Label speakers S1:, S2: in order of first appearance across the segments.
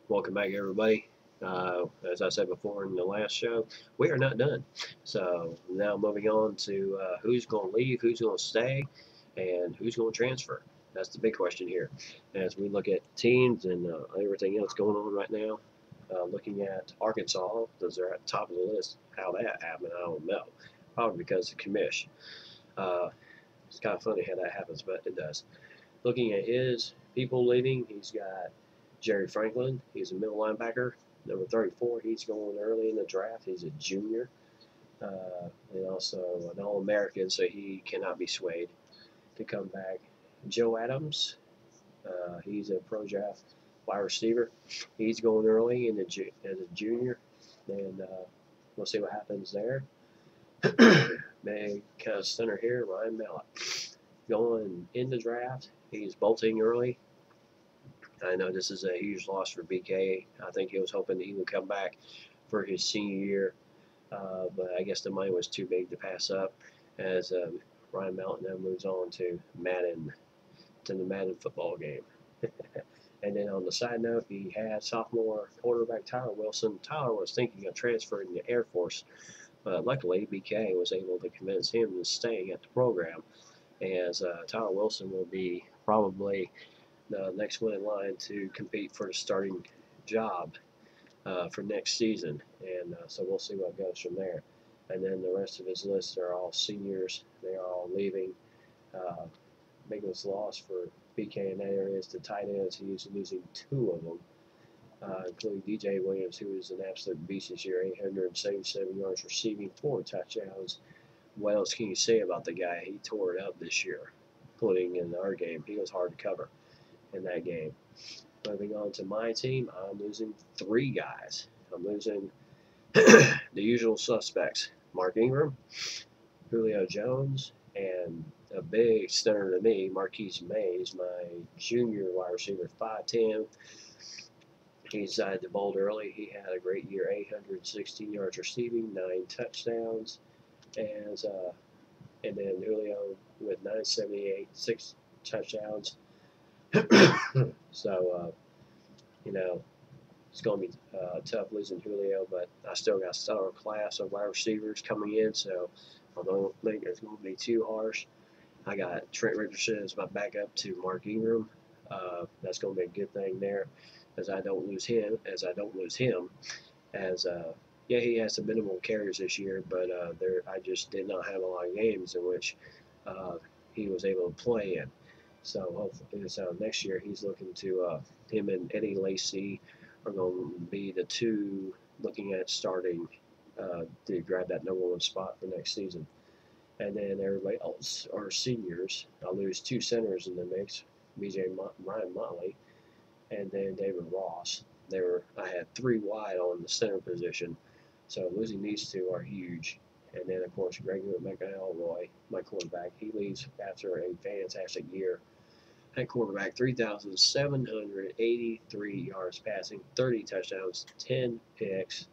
S1: Welcome back, everybody. As I said before in the last show, we are not done. So now moving on to who's going to leave, who's going to stay, and who's going to transfer. That's the big question here. As we look at teams and everything else going on right now, looking at Arkansas, those are at the top of the list. How that happened, I don't know. Probably because of Commish. Uh, it's kind of funny how that happens, but it does. Looking at his people leaving, he's got Jerry Franklin. He's a middle linebacker, number 34. He's going early in the draft. He's a junior. And also an All-American, so he cannot be swayed to come back. Joe Adams, he's a pro draft wide receiver. He's going early as a junior, and we'll see what happens there. Big kind of stunner here, Ryan Mallett. Going in the draft, he's bolting early. I know this is a huge loss for BK. I think he was hoping that he would come back for his senior year, but I guess the money was too big to pass up as Ryan Mountain now moves on to the Madden football game. And then on the side note, he had sophomore quarterback Tyler Wilson. Tyler was thinking of transferring to the Air Force, but luckily BK was able to convince him to stay at the program, as Tyler Wilson will be probably the next one in line to compete for the starting job for next season. And so we'll see what goes from there. And then the rest of his list are all seniors. They are all leaving. Uh, Biggest loss for BK in that area is the tight ends. He's losing two of them, including DJ Williams, who is an absolute beast this year, 877 yards receiving, 4 touchdowns. What else can you say about the guy? He tore it up this year, including in our game. He was hard to cover in that game. Moving on to my team, I'm losing 3 guys. I'm losing the usual suspects: Mark Ingram, Julio Jones, and a big stunner to me, Marquise Mays, my junior wide receiver, 5'10". He decided to bolt early. He had a great year, 816 yards receiving, 9 touchdowns, and and then Julio with 978, 6 touchdowns. So you know, it's going to be tough losing Julio, but I still got a stellar class of wide receivers coming in, so I don't think it's going to be too harsh. I got Trent Richardson as my backup to Mark Ingram. That's going to be a good thing there, as I don't lose him. As yeah, he has some minimal carries this year, but I just did not have a lot of games in which uh, he was able to play in. So hopefully, next year he's looking to him and Eddie Lacy are going to be the two looking at starting to grab that number 1 spot for next season. And then everybody else are seniors. I lose 2 centers in the mix, Ryan Motley and then David Ross. I had 3 wide on the center position, so losing these 2 are huge. And then of course Greg McElroy, my quarterback, he leaves after a fantastic year at quarterback, 3,783 yards passing, 30 touchdowns, 10 picks.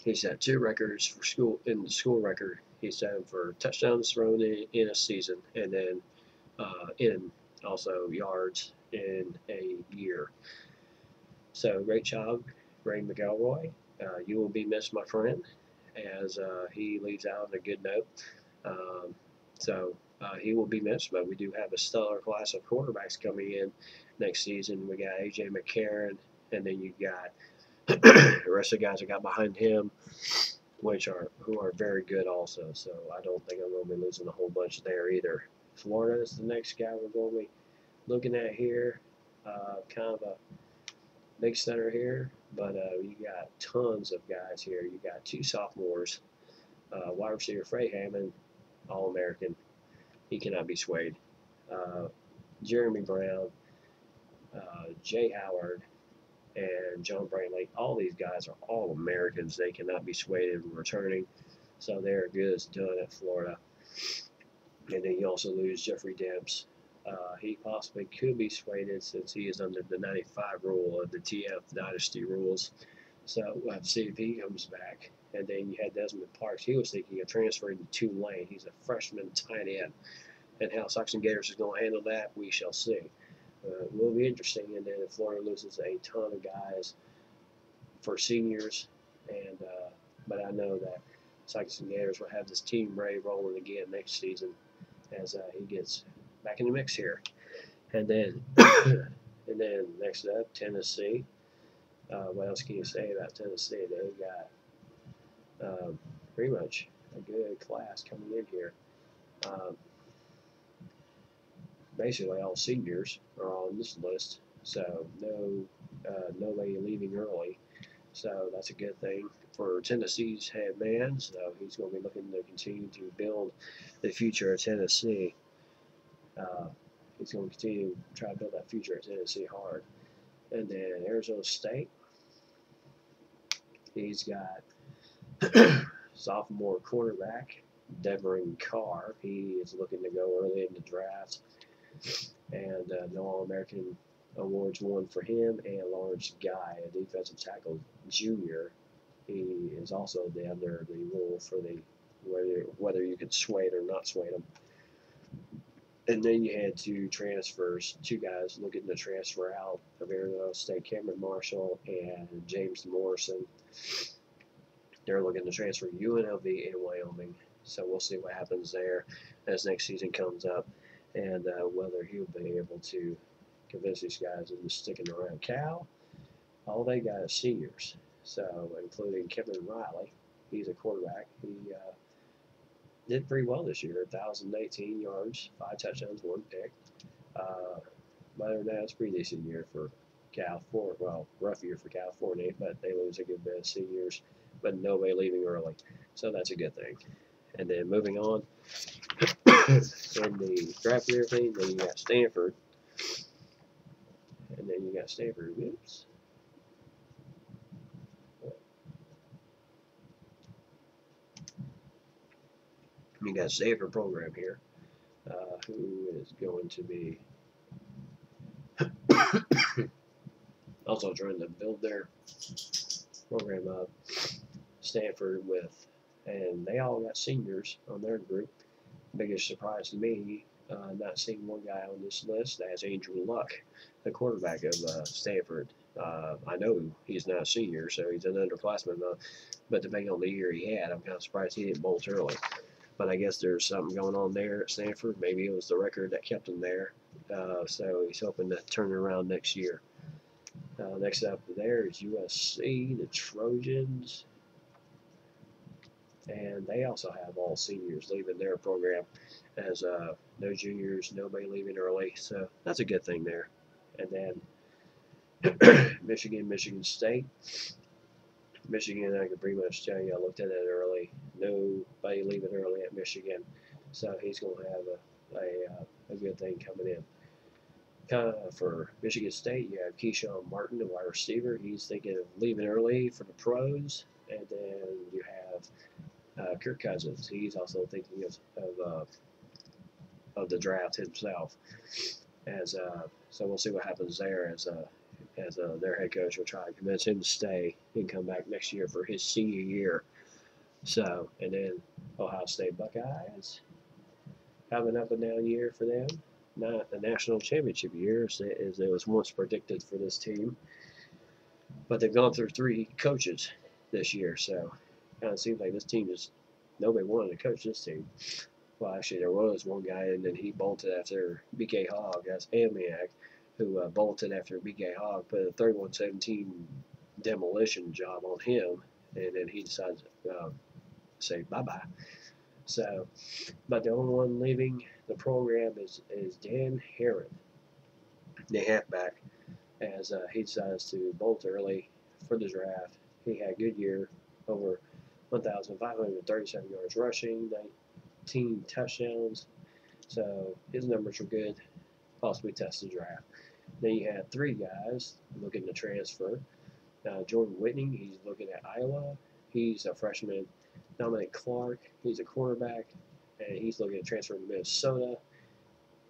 S1: He set 2 records for school in the school record. He set them for touchdowns thrown in a season, and then in also yards in a year. So great job, Greg McElroy. You will be missed, my friend, as he leaves out on a good note. Um, so he will be missed, but we do have a stellar class of quarterbacks coming in next season. We got AJ McCarron, and then you got the rest of the guys that got behind him, who are very good also. So I don't think I'm going to be losing a whole bunch there either. Florida is the next guy we're going to be looking at here. Kind of a big center here, but you got tons of guys here. You got 2 sophomores, wide receiver Frey Hammond, All-American. He cannot be swayed. Uh, Jeremy Brown, Jay Howard, and John Brantley. All these guys are all Americans. They cannot be swayed in returning, so they're good as done at Florida. And then you also lose Jeffrey Demps. He possibly could be swayed since he is under the 95 rule of the TF Dynasty rules. So we'll have to see if he comes back. And then you had Desmond Parks. He was thinking of transferring to Tulane. He's a freshman tight end. And how Sox and Gators is going to handle that, we shall see. it will be interesting. And then if Florida loses a ton of guys for seniors, and but I know that Cyclones and Gators will have this team ready rolling again next season as he gets back in the mix here. And then and then next up, Tennessee. What else can you say about Tennessee? They got pretty much a good class coming in here. Um, Basically, all seniors are on this list, so nobody leaving early. So that's a good thing for Tennessee's head man. So he's going to be looking to continue to build the future of Tennessee. Uh, he's going to continue to try to build that future of Tennessee hard. And then Arizona State, he's got sophomore quarterback Devin Carr. He is looking to go early in the draft, and no All-American awards won for him. And Lawrence Guy, a defensive tackle junior, he is also under the rule for the whether you can sway it or not sway them. And then you had two transfers, two guys looking to transfer out of Arizona State, Cameron Marshall and James Morrison. They're looking to transfer UNLV in Wyoming. So we'll see what happens there as next season comes up, and whether he'll be able to convince these guys into sticking around. Cal, all they got is seniors, so including Kevin Riley. He's a quarterback. He did pretty well this year, 1,018 yards, 5 touchdowns, 1 pick. Other than that, it's a pretty decent year for California. Well, rough year for California, but they lose a good bit of seniors, but nobody leaving early, so that's a good thing. And then moving on, in the draft year thing, then you got Stanford, and then you got Stanford. Oops. You got Stanford program here, who is going to be also trying to build their program up. Stanford with, and they all got seniors on their group. Biggest surprise to me, not seeing one guy on this list as Andrew Luck, the quarterback of Stanford. I know he's not a senior, so he's an underclassman, but depending on the year he had, I'm kind of surprised he didn't bolt early. But I guess there's something going on there at Stanford. Maybe it was the record that kept him there. So he's hoping to turn it around next year. Next up there is USC, the Trojans. And they also have all seniors leaving their program as no juniors, nobody leaving early. So that's a good thing there. And then Michigan State. Michigan, I can pretty much tell you, I looked at it early. Nobody leaving early at Michigan. So he's going to have a good thing coming in. For Michigan State, you have Keyshawn Martin, the wide receiver. He's thinking of leaving early for the pros. And then you have Kirk Cousins. He's also thinking of the draft himself. So we'll see what happens there as their head coach will try to convince him to stay and come back next year for his senior year. So, and then Ohio State Buckeyes, have an up and down year for them. Not a national championship year as it was once predicted for this team. But they've gone through 3 coaches this year, so kind of seems like this team is nobody wanted to coach this team. Well, actually, there was one guy, and then he bolted after BK Hogg. That's Amiak, who bolted after BK Hogg, put a 31-17 demolition job on him, and then he decided to say bye-bye. So, but the only one leaving the program is Dan Herron, the halfback, as he decides to bolt early for the draft. He had a good year, over 1,537 yards rushing, 19 touchdowns. So his numbers were good, possibly test the draft. Then you had 3 guys looking to transfer. Jordan Whitney, he's looking at Iowa. He's a freshman. Dominic Clark, he's a quarterback, and he's looking at transfer to Minnesota.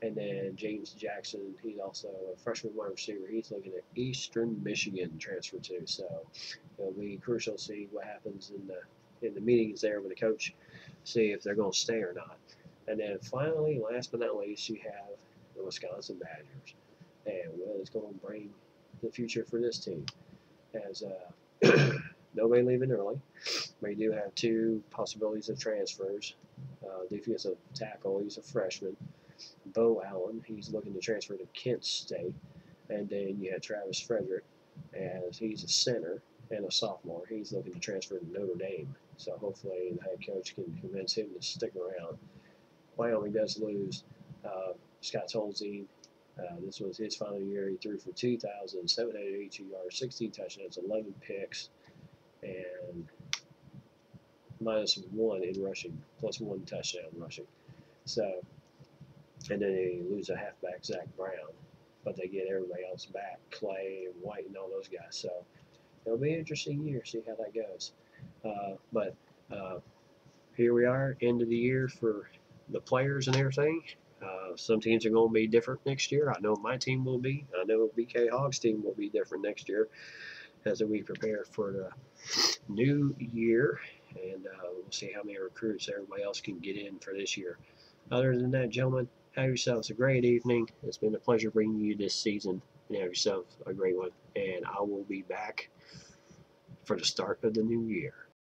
S1: And then James Jackson, he's also a freshman wide receiver. He's looking at Eastern Michigan transfer too. So it'll be crucial to see what happens in the meetings there with the coach, see if they're going to stay or not. And then finally, last but not least, you have the Wisconsin Badgers. and what it's going to bring the future for this team. As nobody leaving early. We do have two possibilities of transfers. Defensive tackle, he's a freshman. Bo Allen, he's looking to transfer to Kent State. And then you had Travis Frederick, as he's a center and a sophomore. He's looking to transfer to Notre Dame. So hopefully the head coach can convince him to stick around. Wyoming does lose Scott Tolzien. This was his final year. He threw for 2,782 yards, 16 touchdowns, 11 picks, and -1 in rushing, +1 touchdown rushing. So, and then they lose a halfback, Zach Brown, but they get everybody else back, Clay and White and all those guys. So it'll be an interesting year, see how that goes. But here we are, end of the year for the players and everything. Some teams are going to be different next year. I know my team will be. I know BK Hog's team will be different next year as we prepare for the new year. And we'll see how many recruits everybody else can get in for this year. Other than that, gentlemen, have yourselves a great evening. It's been a pleasure bringing you this season. And have yourself a great one. And I will be back for the start of the new year.